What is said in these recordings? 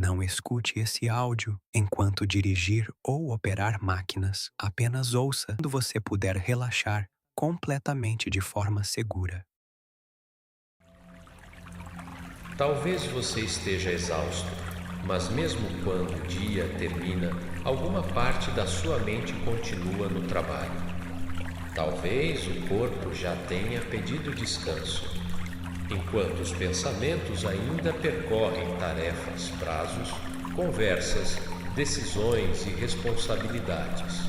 Não escute esse áudio enquanto dirigir ou operar máquinas. Apenas ouça quando você puder relaxar completamente de forma segura. Talvez você esteja exausto, mas mesmo quando o dia termina, alguma parte da sua mente continua no trabalho. Talvez o corpo já tenha pedido descanso, enquanto os pensamentos ainda percorrem tarefas, prazos, conversas, decisões e responsabilidades.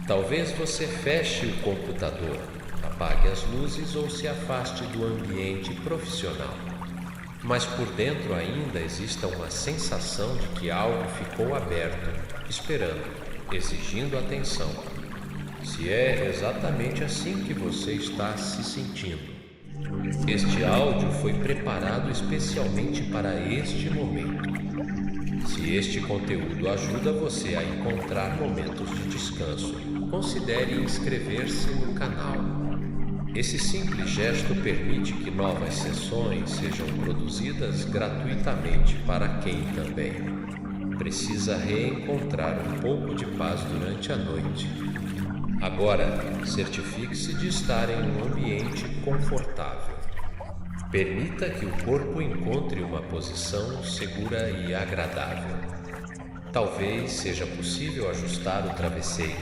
Talvez você feche o computador, apague as luzes ou se afaste do ambiente profissional. Mas por dentro ainda exista uma sensação de que algo ficou aberto, esperando, exigindo atenção. Se é exatamente assim que você está se sentindo, este áudio foi preparado especialmente para este momento. Se este conteúdo ajuda você a encontrar momentos de descanso, considere inscrever-se no canal. Esse simples gesto permite que novas sessões sejam produzidas gratuitamente para quem também precisa reencontrar um pouco de paz durante a noite. Agora, certifique-se de estar em um ambiente confortável. Permita que o corpo encontre uma posição segura e agradável. Talvez seja possível ajustar o travesseiro,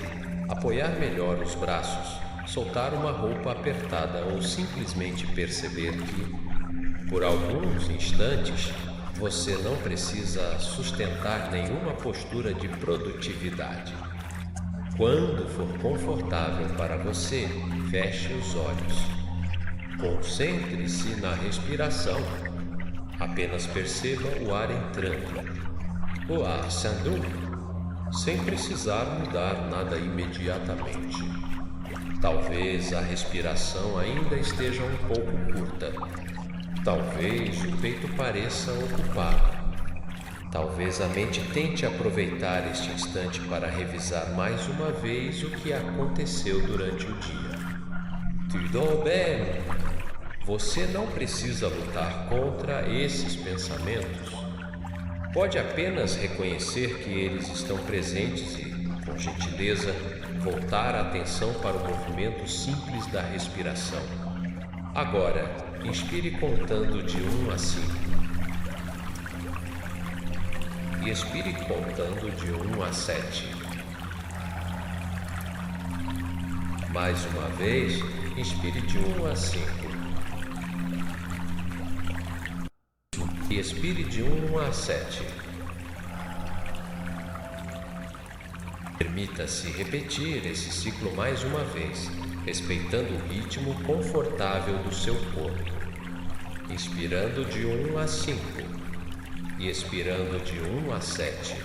apoiar melhor os braços, soltar uma roupa apertada ou simplesmente perceber que, por alguns instantes, você não precisa sustentar nenhuma postura de produtividade. Quando for confortável para você, feche os olhos. Concentre-se na respiração. Apenas perceba o ar entrando, o ar saindo, sem precisar mudar nada imediatamente. Talvez a respiração ainda esteja um pouco curta. Talvez o peito pareça ocupado. Talvez a mente tente aproveitar este instante para revisar mais uma vez o que aconteceu durante o dia. Tudo bem. Você não precisa lutar contra esses pensamentos. Pode apenas reconhecer que eles estão presentes e, com gentileza, voltar a atenção para o movimento simples da respiração. Agora, inspire contando de 1 a 5. E expire contando de 1 a 7. Mais uma vez, inspire de 1 a 5. E expire de 1 a 7. Permita-se repetir esse ciclo mais uma vez, respeitando o ritmo confortável do seu corpo. Inspirando de 1 a 5 e expirando de 1 a 7.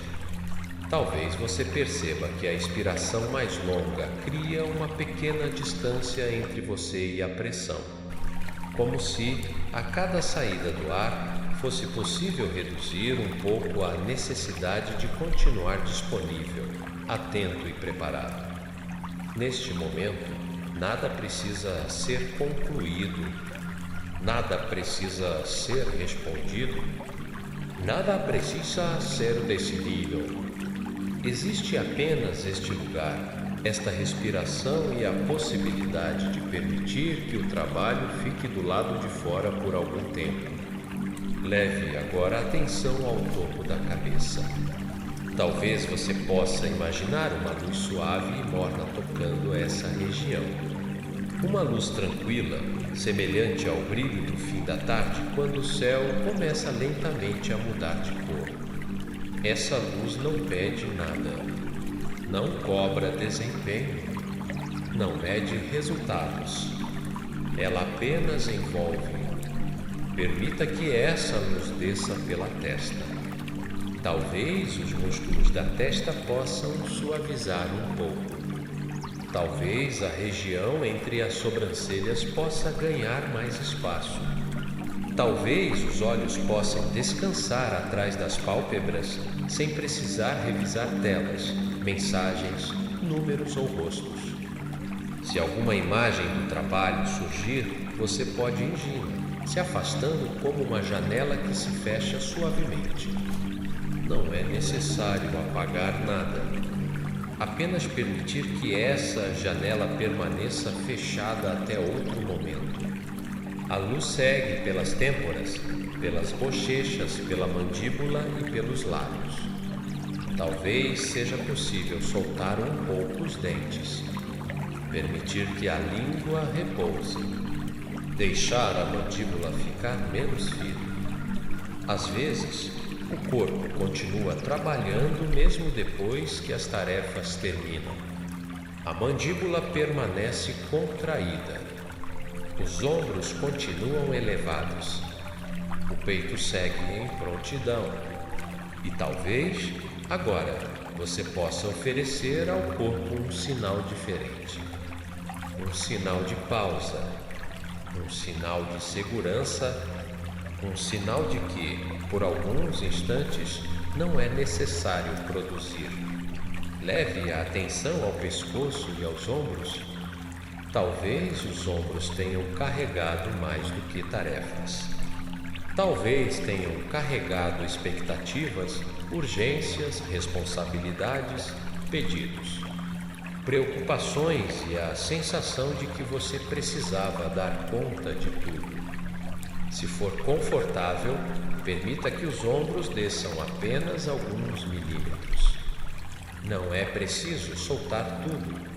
Talvez você perceba que a expiração mais longa cria uma pequena distância entre você e a pressão, como se, a cada saída do ar, fosse possível reduzir um pouco a necessidade de continuar disponível, atento e preparado. Neste momento, nada precisa ser concluído, nada precisa ser respondido, nada precisa ser decidido. Existe apenas este lugar, esta respiração e a possibilidade de permitir que o trabalho fique do lado de fora por algum tempo. Leve agora a atenção ao topo da cabeça. Talvez você possa imaginar uma luz suave e morna tocando essa região. Uma luz tranquila, semelhante ao brilho do fim da tarde quando o céu começa lentamente a mudar de cor. Essa luz não pede nada, não cobra desempenho, não mede resultados. Ela apenas envolve. Permita que essa luz desça pela testa. Talvez os músculos da testa possam suavizar um pouco. Talvez a região entre as sobrancelhas possa ganhar mais espaço. Talvez os olhos possam descansar atrás das pálpebras sem precisar revisar telas, mensagens, números ou rostos. Se alguma imagem do trabalho surgir, você pode ingir, se afastando como uma janela que se fecha suavemente. Não é necessário apagar nada, apenas permitir que essa janela permaneça fechada até outro momento. A luz segue pelas têmporas, pelas bochechas, pela mandíbula e pelos lábios. Talvez seja possível soltar um pouco os dentes, permitir que a língua repouse, deixar a mandíbula ficar menos firme. Às vezes, o corpo continua trabalhando mesmo depois que as tarefas terminam. A mandíbula permanece contraída. Os ombros continuam elevados. O peito segue em prontidão. E talvez, agora, você possa oferecer ao corpo um sinal diferente. Um sinal de pausa. Um sinal de segurança. Um sinal de que, por alguns instantes, não é necessário produzir. Leve a atenção ao pescoço e aos ombros. Talvez os ombros tenham carregado mais do que tarefas. Talvez tenham carregado expectativas, urgências, responsabilidades, pedidos, preocupações e a sensação de que você precisava dar conta de tudo. Se for confortável, permita que os ombros desçam apenas alguns milímetros. Não é preciso soltar tudo.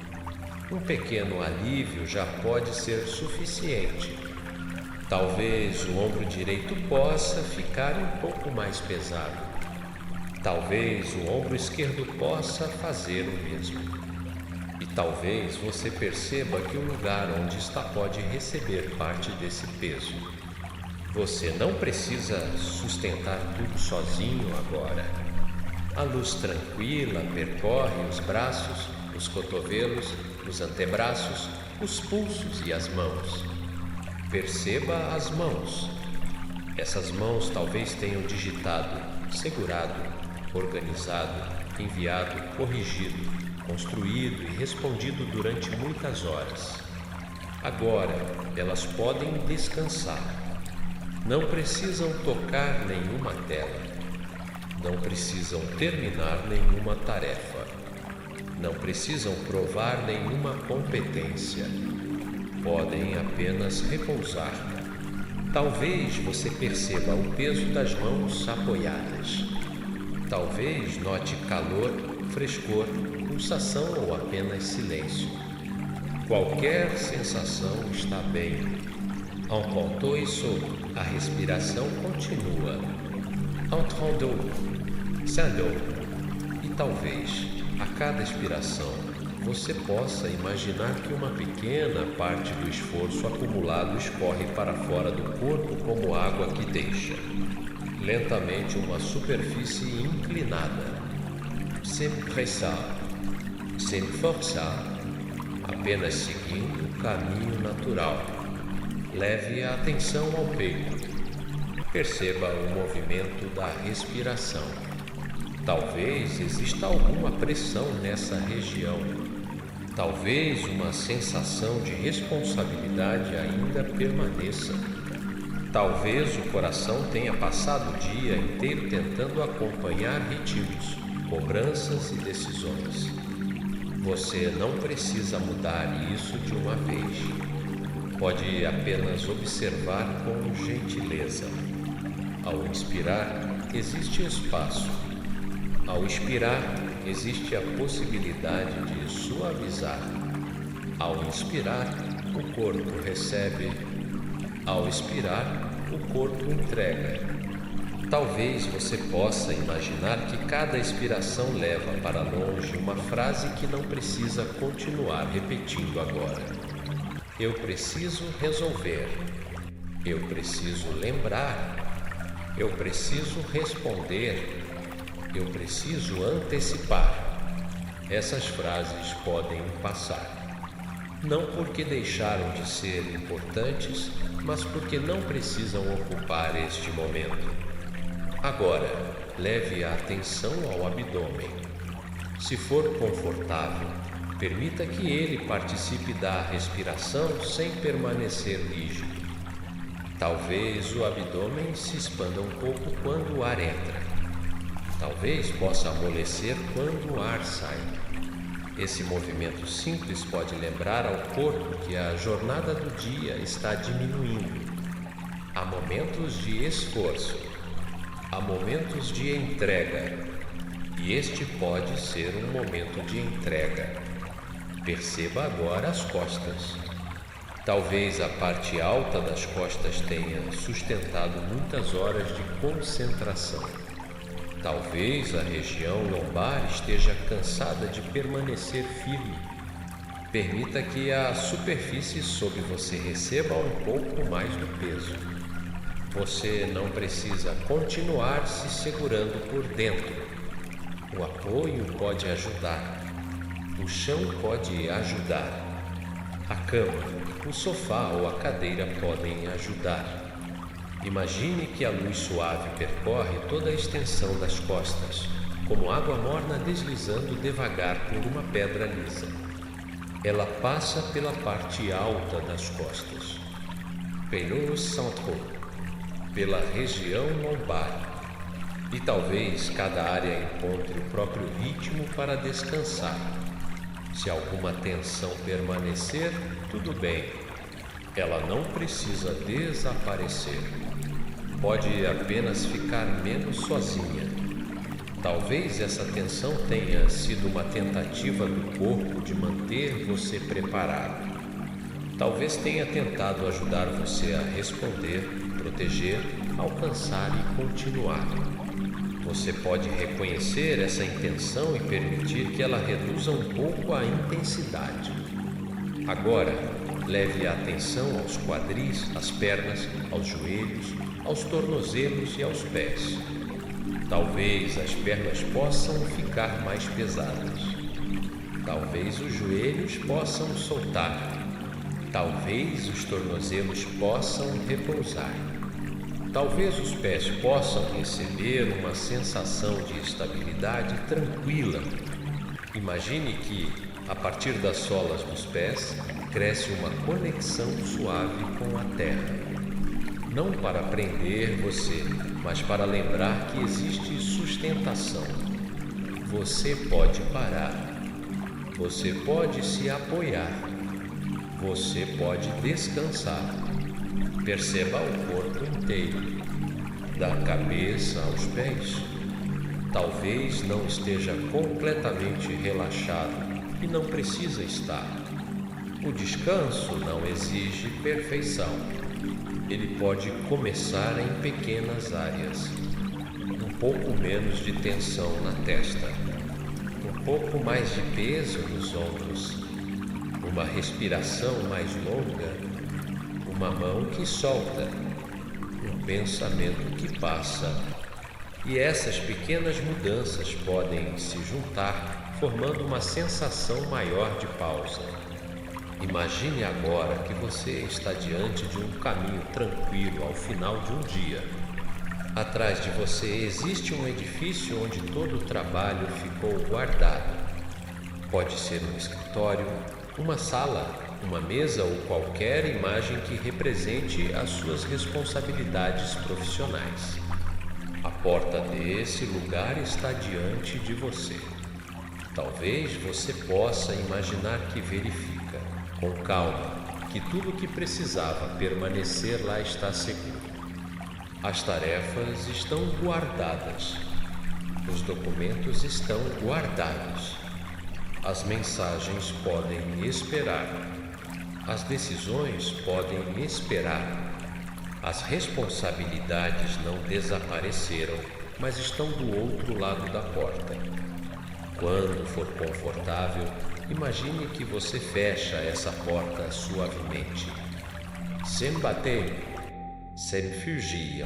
Um pequeno alívio já pode ser suficiente. Talvez o ombro direito possa ficar um pouco mais pesado. Talvez o ombro esquerdo possa fazer o mesmo. E talvez você perceba que o lugar onde está pode receber parte desse peso. Você não precisa sustentar tudo sozinho agora. A luz tranquila percorre os braços, os cotovelos, os antebraços, os pulsos e as mãos. Perceba as mãos. Essas mãos talvez tenham digitado, segurado, organizado, enviado, corrigido, construído e respondido durante muitas horas. Agora elas podem descansar. Não precisam tocar nenhuma tela. Não precisam terminar nenhuma tarefa. Não precisam provar nenhuma competência. Podem apenas repousar. Talvez você perceba o peso das mãos apoiadas. Talvez note calor, frescor, pulsação ou apenas silêncio. Qualquer sensação está bem. Entendons-nous, a respiração continua. Entrons-nous, saindo. E talvez, a cada expiração, você possa imaginar que uma pequena parte do esforço acumulado escorre para fora do corpo como água que deixa lentamente uma superfície inclinada, sem pressar, sem forçar, apenas seguindo o caminho natural. Leve a atenção ao peito. Perceba o movimento da respiração. Talvez exista alguma pressão nessa região. Talvez uma sensação de responsabilidade ainda permaneça. Talvez o coração tenha passado o dia inteiro tentando acompanhar ritmos, cobranças e decisões. Você não precisa mudar isso de uma vez. Pode apenas observar com gentileza. Ao inspirar, existe espaço. Ao expirar, existe a possibilidade de suavizar. Ao inspirar, o corpo recebe. Ao expirar, o corpo entrega. Talvez você possa imaginar que cada expiração leva para longe uma frase que não precisa continuar repetindo agora. Eu preciso resolver. Eu preciso lembrar. Eu preciso responder. Eu preciso antecipar. Essas frases podem passar. Não porque deixaram de ser importantes, mas porque não precisam ocupar este momento. Agora, leve a atenção ao abdômen. Se for confortável, permita que ele participe da respiração sem permanecer rígido. Talvez o abdômen se expanda um pouco quando o ar entra. Talvez possa amolecer quando o ar sai. Esse movimento simples pode lembrar ao corpo que a jornada do dia está diminuindo. Há momentos de esforço, há momentos de entrega, e este pode ser um momento de entrega. Perceba agora as costas. Talvez a parte alta das costas tenha sustentado muitas horas de concentração. Talvez a região lombar esteja cansada de permanecer firme. Permita que a superfície sob você receba um pouco mais do peso. Você não precisa continuar se segurando por dentro. O apoio pode ajudar. O chão pode ajudar. A cama, o sofá ou a cadeira podem ajudar. Imagine que a luz suave percorre toda a extensão das costas, como água morna deslizando devagar por uma pedra lisa. Ela passa pela parte alta das costas, pelo centro, pela região lombar, e talvez cada área encontre o próprio ritmo para descansar. Se alguma tensão permanecer, tudo bem. Ela não precisa desaparecer. Pode apenas ficar menos sozinha. Talvez essa tensão tenha sido uma tentativa do corpo de manter você preparado. Talvez tenha tentado ajudar você a responder, proteger, alcançar e continuar. Você pode reconhecer essa intenção e permitir que ela reduza um pouco a intensidade. Agora, leve a atenção aos quadris, às pernas, aos joelhos, aos tornozelos e aos pés. Talvez as pernas possam ficar mais pesadas. Talvez os joelhos possam soltar. Talvez os tornozelos possam repousar. Talvez os pés possam receber uma sensação de estabilidade tranquila. Imagine que, a partir das solas dos pés, cresce uma conexão suave com a terra. Não para prender você, mas para lembrar que existe sustentação. Você pode parar. Você pode se apoiar. Você pode descansar. Perceba o corpo inteiro, da cabeça aos pés. Talvez não esteja completamente relaxado e não precisa estar. O descanso não exige perfeição. Ele pode começar em pequenas áreas. Um pouco menos de tensão na testa. Um pouco mais de peso nos ombros. Uma respiração mais longa. Uma mão que solta, um pensamento que passa. E essas pequenas mudanças podem se juntar, formando uma sensação maior de pausa. Imagine agora que você está diante de um caminho tranquilo ao final de um dia. Atrás de você existe um edifício onde todo o trabalho ficou guardado. Pode ser um escritório, uma sala, uma mesa ou qualquer imagem que represente as suas responsabilidades profissionais. A porta desse lugar está diante de você. Talvez você possa imaginar que verifica, com calma, que tudo o que precisava permanecer lá está seguro. As tarefas estão guardadas. Os documentos estão guardados. As mensagens podem esperar. As decisões podem esperar. As responsabilidades não desapareceram, mas estão do outro lado da porta. Quando for confortável, imagine que você fecha essa porta suavemente. Sem bater, sem fugir.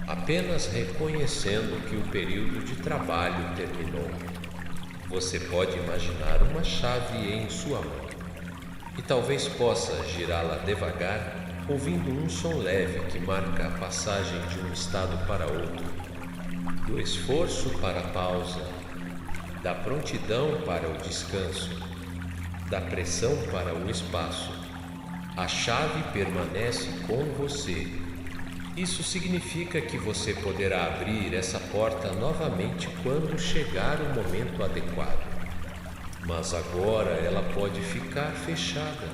Apenas reconhecendo que o período de trabalho terminou. Você pode imaginar uma chave em sua mão. E talvez possa girá-la devagar, ouvindo um som leve que marca a passagem de um estado para outro, do esforço para a pausa, da prontidão para o descanso, da pressão para o espaço, A chave permanece com você. Isso significa que você poderá abrir essa porta novamente quando chegar o momento adequado. Mas agora ela pode ficar fechada.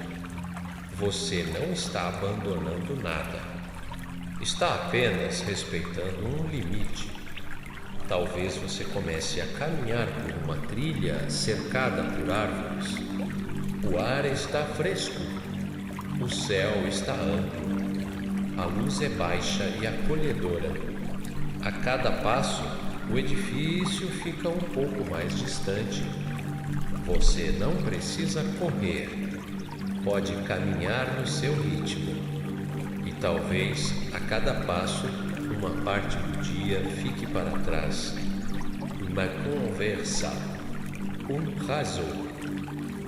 Você não está abandonando nada. Está apenas respeitando um limite. Talvez você comece a caminhar por uma trilha cercada por árvores. O ar está fresco. O céu está amplo. A luz é baixa e acolhedora. A cada passo, o edifício fica um pouco mais distante. Você não precisa correr. Pode caminhar no seu ritmo. E talvez, a cada passo, uma parte do dia fique para trás. Uma conversa, razão,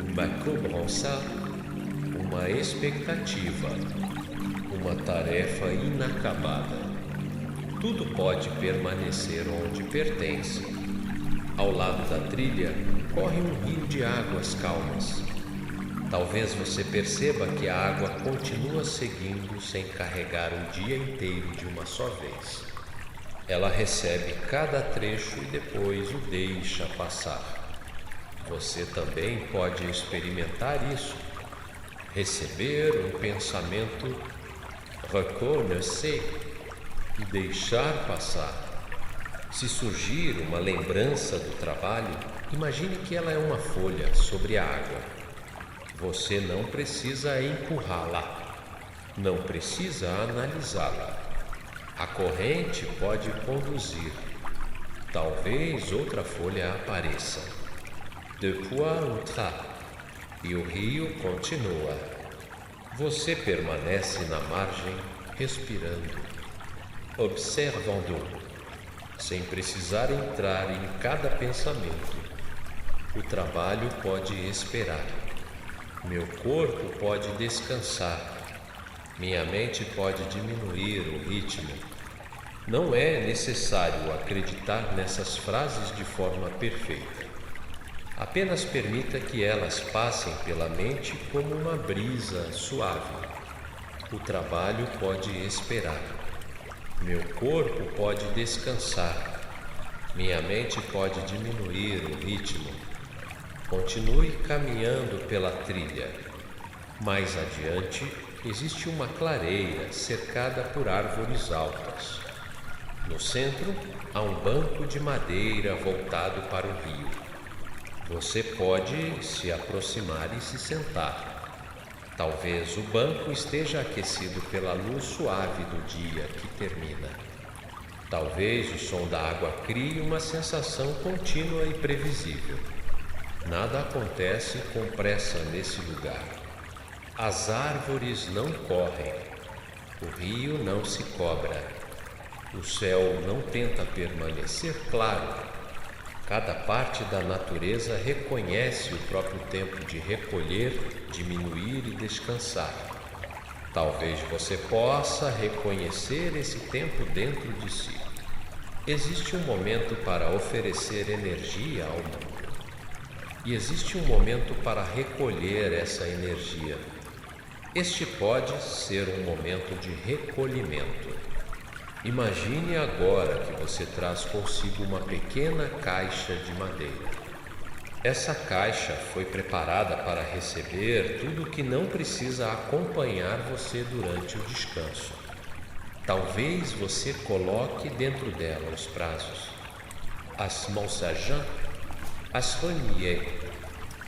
uma cobrança, uma expectativa, uma tarefa inacabada. Tudo pode permanecer onde pertence. Ao lado da trilha corre um rio de águas calmas. Talvez você perceba que a água continua seguindo sem carregar o dia inteiro de uma só vez. Ela recebe cada trecho e depois o deixa passar. Você também pode experimentar isso. Receber um pensamento, reconhecer e deixar passar. Se surgir uma lembrança do trabalho, imagine que ela é uma folha sobre a água. Você não precisa empurrá-la, não precisa analisá-la. A corrente pode conduzir. Talvez outra folha apareça. Depois outra. E o rio continua. Você permanece na margem, respirando, observando, sem precisar entrar em cada pensamento. O trabalho pode esperar. Meu corpo pode descansar. Minha mente pode diminuir o ritmo. Não é necessário acreditar nessas frases de forma perfeita. Apenas permita que elas passem pela mente como uma brisa suave. O trabalho pode esperar. Meu corpo pode descansar. Minha mente pode diminuir o ritmo. Continue caminhando pela trilha. Mais adiante, existe uma clareira cercada por árvores altas. No centro, há um banco de madeira voltado para o rio. Você pode se aproximar e se sentar. Talvez o banco esteja aquecido pela luz suave do dia que termina. Talvez o som da água crie uma sensação contínua e previsível. Nada acontece com pressa nesse lugar. As árvores não correm. O rio não se cobra. O céu não tenta permanecer claro. Cada parte da natureza reconhece o próprio tempo de recolher, diminuir e descansar. Talvez você possa reconhecer esse tempo dentro de si. Existe um momento para oferecer energia ao mundo. E existe um momento para recolher essa energia. Este pode ser um momento de recolhimento. Imagine agora que você traz consigo uma pequena caixa de madeira. Essa caixa foi preparada para receber tudo que não precisa acompanhar você durante o descanso. Talvez você coloque dentro dela os prazos, as mensagens, as reniers,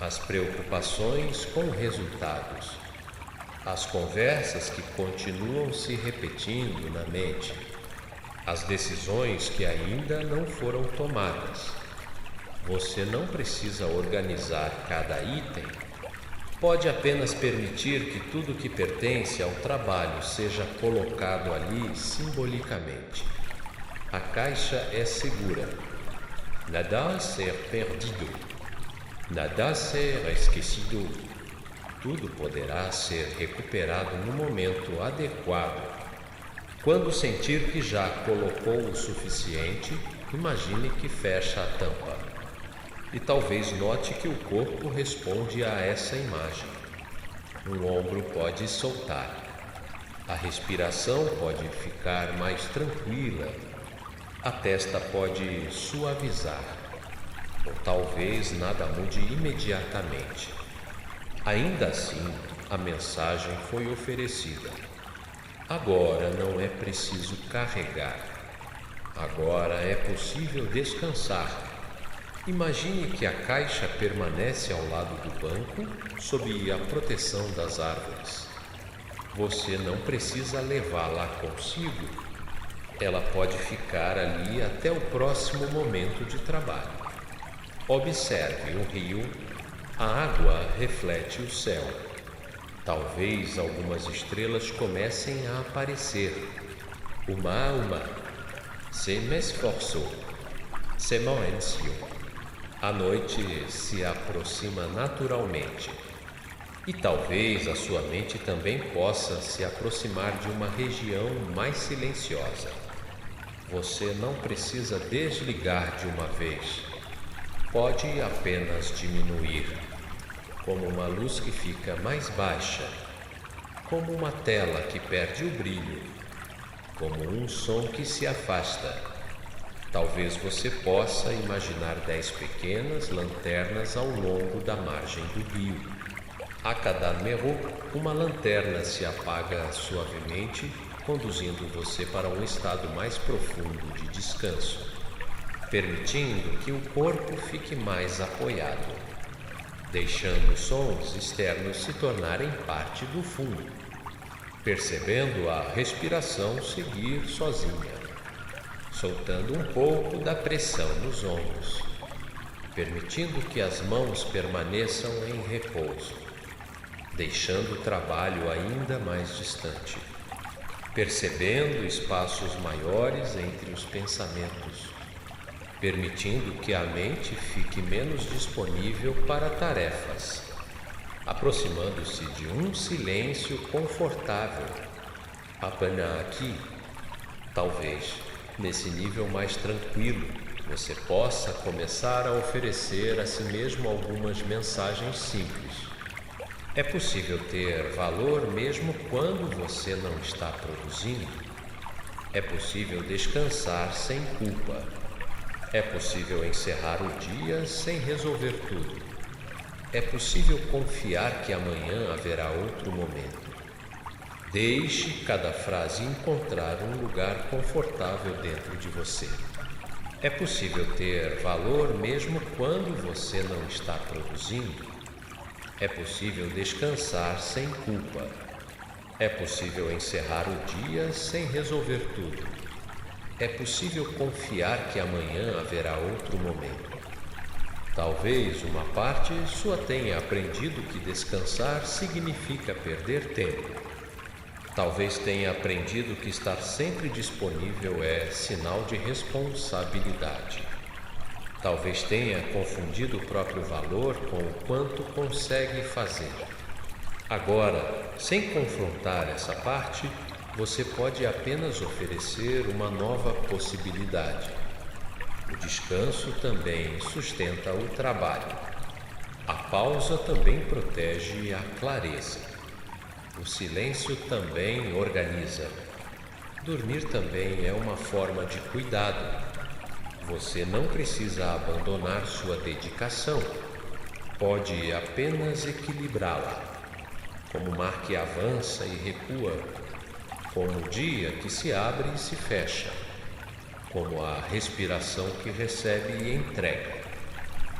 as preocupações com resultados, as conversas que continuam se repetindo na mente, as decisões que ainda não foram tomadas. Você não precisa organizar cada item. Pode apenas permitir que tudo que pertence ao trabalho seja colocado ali simbolicamente. A caixa é segura. Nada a ser perdido. Nada a ser esquecido. Tudo poderá ser recuperado no momento adequado. Quando sentir que já colocou o suficiente, imagine que fecha a tampa. E talvez note que o corpo responde a essa imagem. Um ombro pode soltar. A respiração pode ficar mais tranquila. A testa pode suavizar. Ou talvez nada mude imediatamente. Ainda assim, a mensagem foi oferecida. Agora não é preciso carregar. Agora é possível descansar. Imagine que a caixa permanece ao lado do banco, sob a proteção das árvores. Você não precisa levá-la consigo. Ela pode ficar ali até o próximo momento de trabalho. Observe o rio. A água reflete o céu. Talvez algumas estrelas comecem a aparecer. Uma. Se m'esforçou. Se m'encio. A noite se aproxima naturalmente. E talvez a sua mente também possa se aproximar de uma região mais silenciosa. Você não precisa desligar de uma vez. Pode apenas diminuir, como uma luz que fica mais baixa, como uma tela que perde o brilho, como um som que se afasta. Talvez você possa imaginar 10 pequenas lanternas ao longo da margem do rio. A cada numéro, uma lanterna se apaga suavemente, conduzindo você para um estado mais profundo de descanso, permitindo que o corpo fique mais apoiado, deixando os sons externos se tornarem parte do fundo, percebendo a respiração seguir sozinha, soltando um pouco da pressão nos ombros, permitindo que as mãos permaneçam em repouso, deixando o trabalho ainda mais distante, percebendo espaços maiores entre os pensamentos, permitindo que a mente fique menos disponível para tarefas, aproximando-se de um silêncio confortável. Apenas aqui, talvez, nesse nível mais tranquilo, você possa começar a oferecer a si mesmo algumas mensagens simples. É possível ter valor mesmo quando você não está produzindo. É possível descansar sem culpa. É possível encerrar o dia sem resolver tudo. É possível confiar que amanhã haverá outro momento. Deixe cada frase encontrar um lugar confortável dentro de você. É possível ter valor mesmo quando você não está produzindo. É possível descansar sem culpa. É possível encerrar o dia sem resolver tudo. É possível confiar que amanhã haverá outro momento. Talvez uma parte sua tenha aprendido que descansar significa perder tempo. Talvez tenha aprendido que estar sempre disponível é sinal de responsabilidade. Talvez tenha confundido o próprio valor com o quanto consegue fazer. Agora, sem confrontar essa parte, você pode apenas oferecer uma nova possibilidade. O descanso também sustenta o trabalho. A pausa também protege a clareza. O silêncio também organiza. Dormir também é uma forma de cuidado. Você não precisa abandonar sua dedicação. Pode apenas equilibrá-la, como o mar que avança e recua, como o dia que se abre e se fecha, como a respiração que recebe e entrega.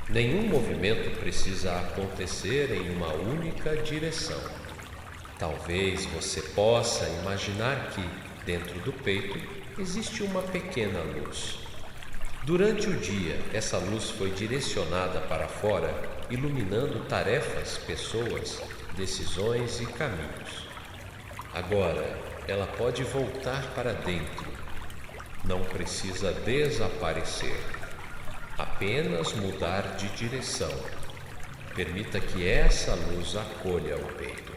Nenhum movimento precisa acontecer em uma única direção. Talvez você possa imaginar que, dentro do peito, existe uma pequena luz. Durante o dia, essa luz foi direcionada para fora, iluminando tarefas, pessoas, decisões e caminhos. Agora, ela pode voltar para dentro. Não precisa desaparecer. Apenas mudar de direção. Permita que essa luz acolha o peito.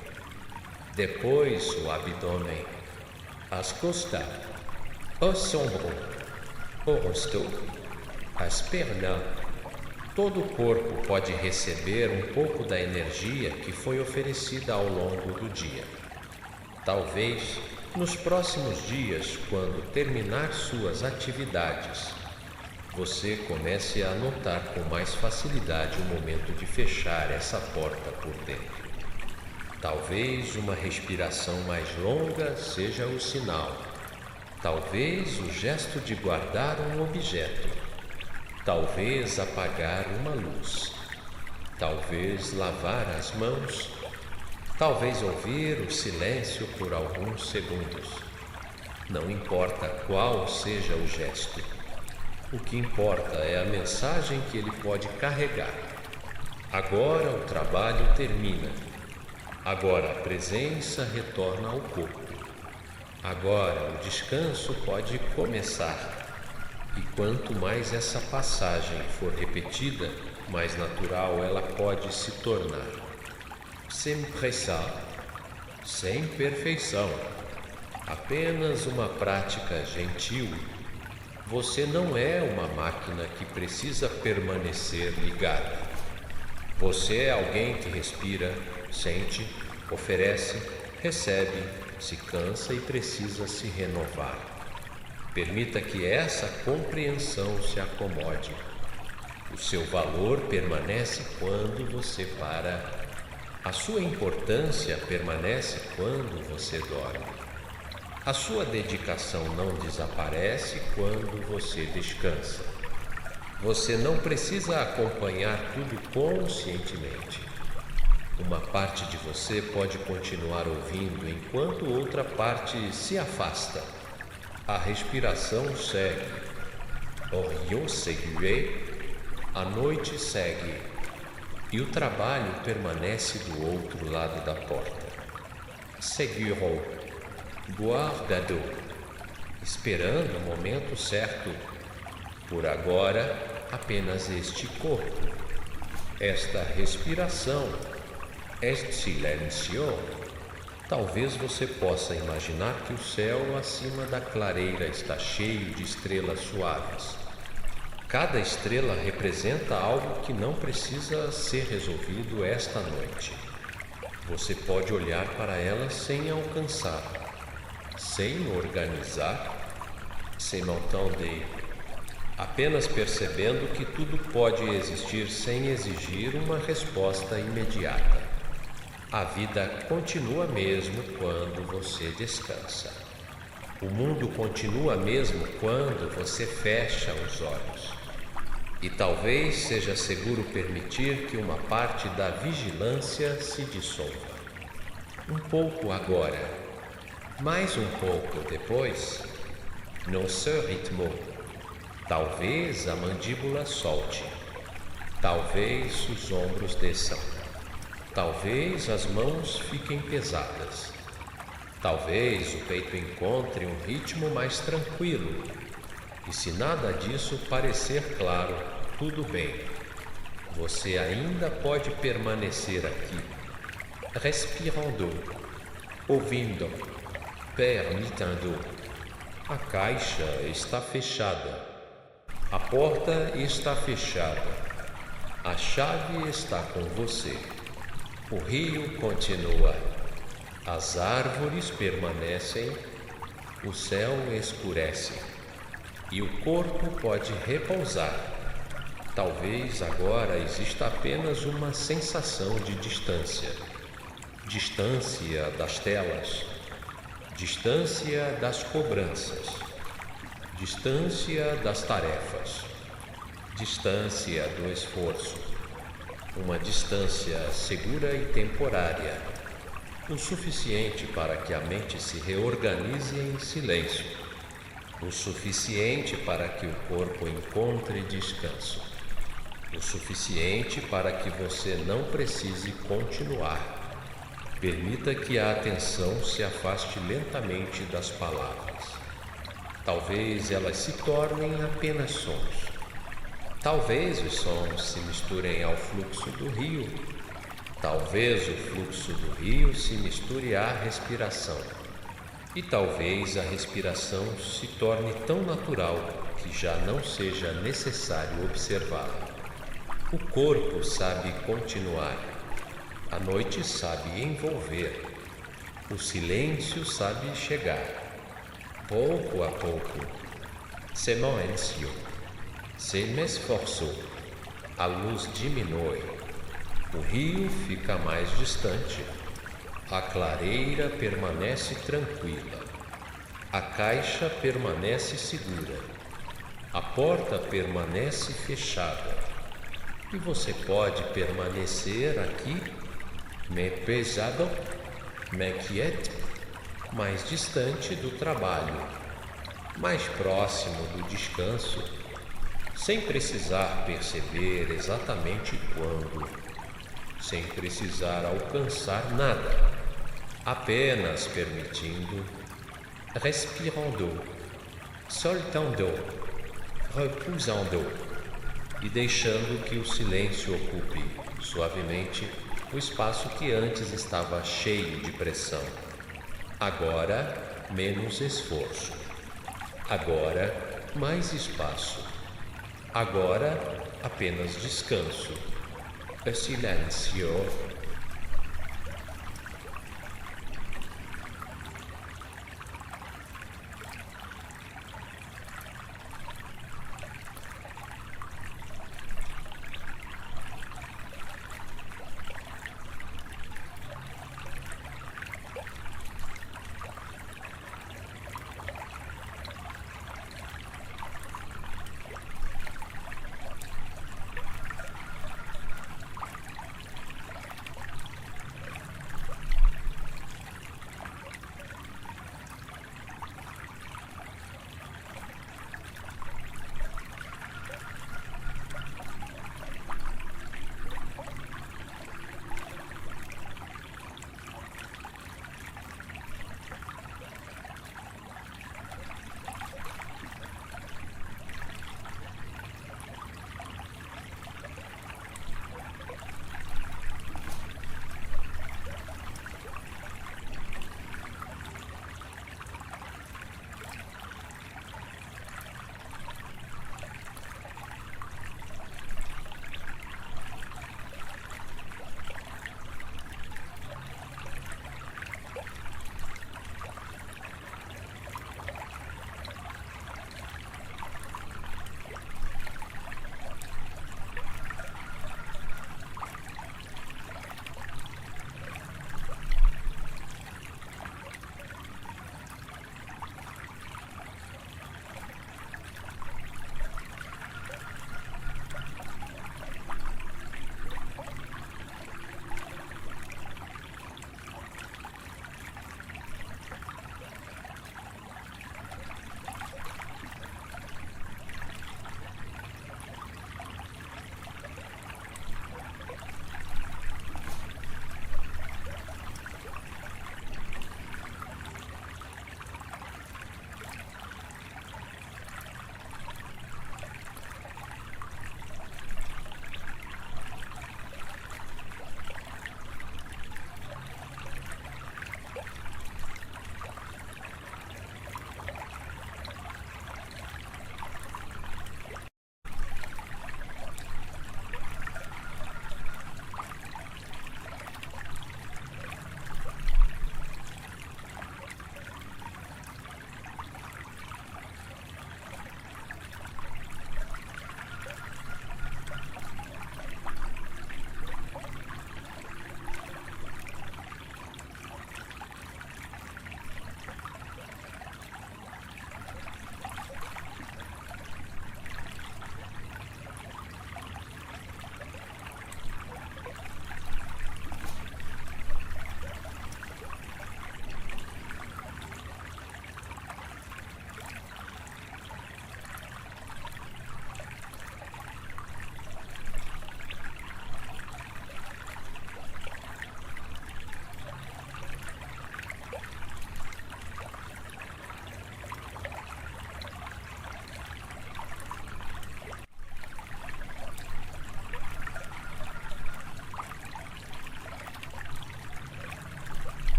Depois o abdômen, as costas, o ombro, o rosto, as pernas, Todo o corpo pode receber um pouco da energia que foi oferecida ao longo do dia. Talvez, nos próximos dias, quando terminar suas atividades, você comece a notar com mais facilidade o momento de fechar essa porta por dentro. Talvez uma respiração mais longa seja o sinal. Talvez o gesto de guardar um objeto. Talvez apagar uma luz. Talvez lavar as mãos. Talvez ouvir o silêncio por alguns segundos. Não importa qual seja o gesto. O que importa é a mensagem que ele pode carregar. Agora o trabalho termina. Agora a presença retorna ao corpo. Agora o descanso pode começar. E quanto mais essa passagem for repetida, mais natural ela pode se tornar. Sem pressa, sem perfeição, apenas uma prática gentil. Você não é uma máquina que precisa permanecer ligada. Você é alguém que respira, sente, oferece, recebe, se cansa e precisa se renovar. Permita que essa compreensão se acomode. O seu valor permanece quando você para. A sua importância permanece quando você dorme. A sua dedicação não desaparece quando você descansa. Você não precisa acompanhar tudo conscientemente. Uma parte de você pode continuar ouvindo enquanto outra parte se afasta. A respiração segue. Orion segue, a noite segue. E o trabalho permanece do outro lado da porta. Seguirou. Guardado, esperando o momento certo. Por agora, apenas este corpo, esta respiração, este silêncio. Talvez você possa imaginar que o céu acima da clareira está cheio de estrelas suaves. Cada estrela representa algo que não precisa ser resolvido esta noite. Você pode olhar para elas sem alcançar. Sem organizar, sem m'entender, apenas percebendo que tudo pode existir sem exigir uma resposta imediata. A vida continua mesmo quando você descansa. O mundo continua mesmo quando você fecha os olhos. E talvez seja seguro permitir que uma parte da vigilância se dissolva. Um pouco agora. Mais um pouco depois, no seu ritmo, talvez a mandíbula solte, talvez os ombros desçam, talvez as mãos fiquem pesadas, talvez o peito encontre um ritmo mais tranquilo, e se nada disso parecer claro, tudo bem, você ainda pode permanecer aqui, respirando, ouvindo, permitindo. A caixa está fechada. A porta está fechada. A chave está com você. O rio continua. As árvores permanecem. O céu escurece. E o corpo pode repousar. Talvez agora exista apenas uma sensação de distância. Distância das telas. Distância das cobranças, distância das tarefas, distância do esforço, uma distância segura e temporária, o suficiente para que a mente se reorganize em silêncio, o suficiente para que o corpo encontre descanso, o suficiente para que você não precise continuar. Permita que a atenção se afaste lentamente das palavras. Talvez elas se tornem apenas sons. Talvez os sons se misturem ao fluxo do rio. Talvez o fluxo do rio se misture à respiração. E talvez a respiração se torne tão natural que já não seja necessário observá-la. O corpo sabe continuar, a noite sabe envolver, o silêncio sabe chegar, pouco a pouco. Se silencio, se me esforço, a luz diminui, o rio fica mais distante, a clareira permanece tranquila, a caixa permanece segura, a porta permanece fechada, e você pode permanecer aqui, mais pesado, mais quieto, mais distante do trabalho, mais próximo do descanso, sem precisar perceber exatamente quando, sem precisar alcançar nada, apenas permitindo, respirando, soltando, repousando e deixando que o silêncio ocupe suavemente o espaço que antes estava cheio de pressão. Agora, menos esforço. Agora, mais espaço. Agora, apenas descanso. O silêncio